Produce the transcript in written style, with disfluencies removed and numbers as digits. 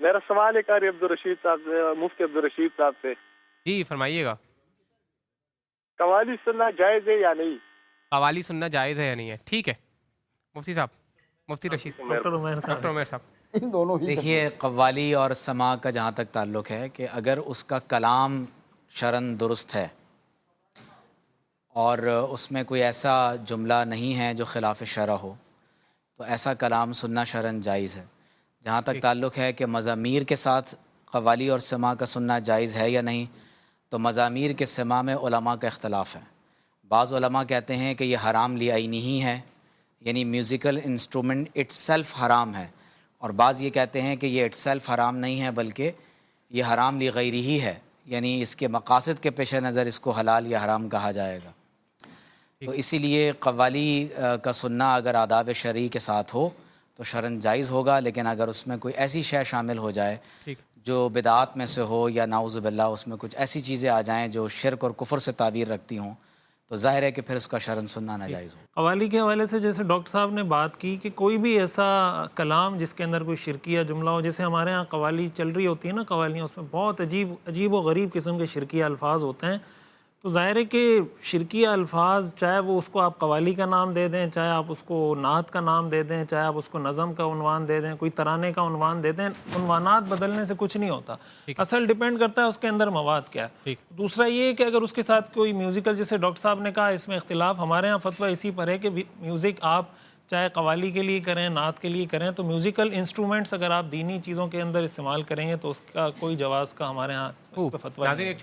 میرا سوال ہے قاری عبدالرشید صاحب سے، مفتی عبدالرشید صاحب سے، جی فرمائیے گا. قوالی سننا جائز ہے یا نہیں؟ قوالی سننا جائز ہے یا نہیں ہے؟ ٹھیک ہے مفتی صاحب، مفتی رشید، ڈاکٹر عمیر صاحب. ڈاکٹر عمیر صاحب. ان دونوں ہی دیکھیے قوالی اور سماع کا جہاں تک تعلق ہے کہ اگر اس کا کلام شرعاً درست ہے اور اس میں کوئی ایسا جملہ نہیں ہے جو خلاف شرع ہو تو ایسا کلام سننا شرعاً جائز ہے. جہاں تک تعلق ہے کہ مزامیر کے ساتھ قوالی اور سماع کا سننا جائز ہے یا نہیں، تو مزامیر کے سماع میں علماء کا اختلاف ہے. بعض علماء کہتے ہیں کہ یہ حرام لعینی ہی ہے، یعنی میوزیکل انسٹرومنٹ اٹ سیلف حرام ہے، اور بعض یہ کہتے ہیں کہ یہ اٹ سیلف حرام نہیں ہے بلکہ یہ حرام لغیری ہی ہے، یعنی اس کے مقاصد کے پیش نظر اس کو حلال یا حرام کہا جائے گا. تو اسی لیے قوالی کا سننا اگر آداب شرعی کے ساتھ ہو تو شرعاً جائز ہوگا، لیکن اگر اس میں کوئی ایسی شے شامل ہو جائے جو بدعات میں سے ہو یا نعوذ باللہ اس میں کچھ ایسی چیزیں آ جائیں جو شرک اور کفر سے تعبیر رکھتی ہوں تو ظاہر ہے کہ پھر اس کا شرعاً سننا ناجائز ہو. قوالی کے حوالے سے جیسے ڈاکٹر صاحب نے بات کی کہ کوئی بھی ایسا کلام جس کے اندر کوئی شرکیہ جملہ ہو، جیسے ہمارے ہاں قوالی چل رہی ہوتی ہے نا، قوالیاں اس میں بہت عجیب و غریب قسم کے شرکیہ الفاظ ہوتے ہیں. تو ظاہر ہے کہ شرکیہ الفاظ چاہے وہ اس کو آپ قوالی کا نام دے دیں، چاہے آپ اس کو نعت کا نام دے دیں، چاہے آپ اس کو نظم کا عنوان دے دیں، کوئی ترانے کا عنوان دے دیں، عنوانات بدلنے سے کچھ نہیں ہوتا. اصل ڈیپینڈ کرتا ہے اس کے اندر مواد کیا ہے. دوسرا یہ کہ اگر اس کے ساتھ کوئی میوزیکل، جیسے ڈاکٹر صاحب نے کہا اس میں اختلاف، ہمارے ہاں فتویٰ اسی پر ہے کہ میوزک آپ چاہے قوالی کے لیے کریں، نعت کے لیے کریں، تو میوزیکل انسٹرومنٹس اگر آپ دینی چیزوں کے اندر استعمال کریں گے تو اس کا کوئی جواز کا ہمارے ہاں اس پہ فتویٰ نہیں ہے.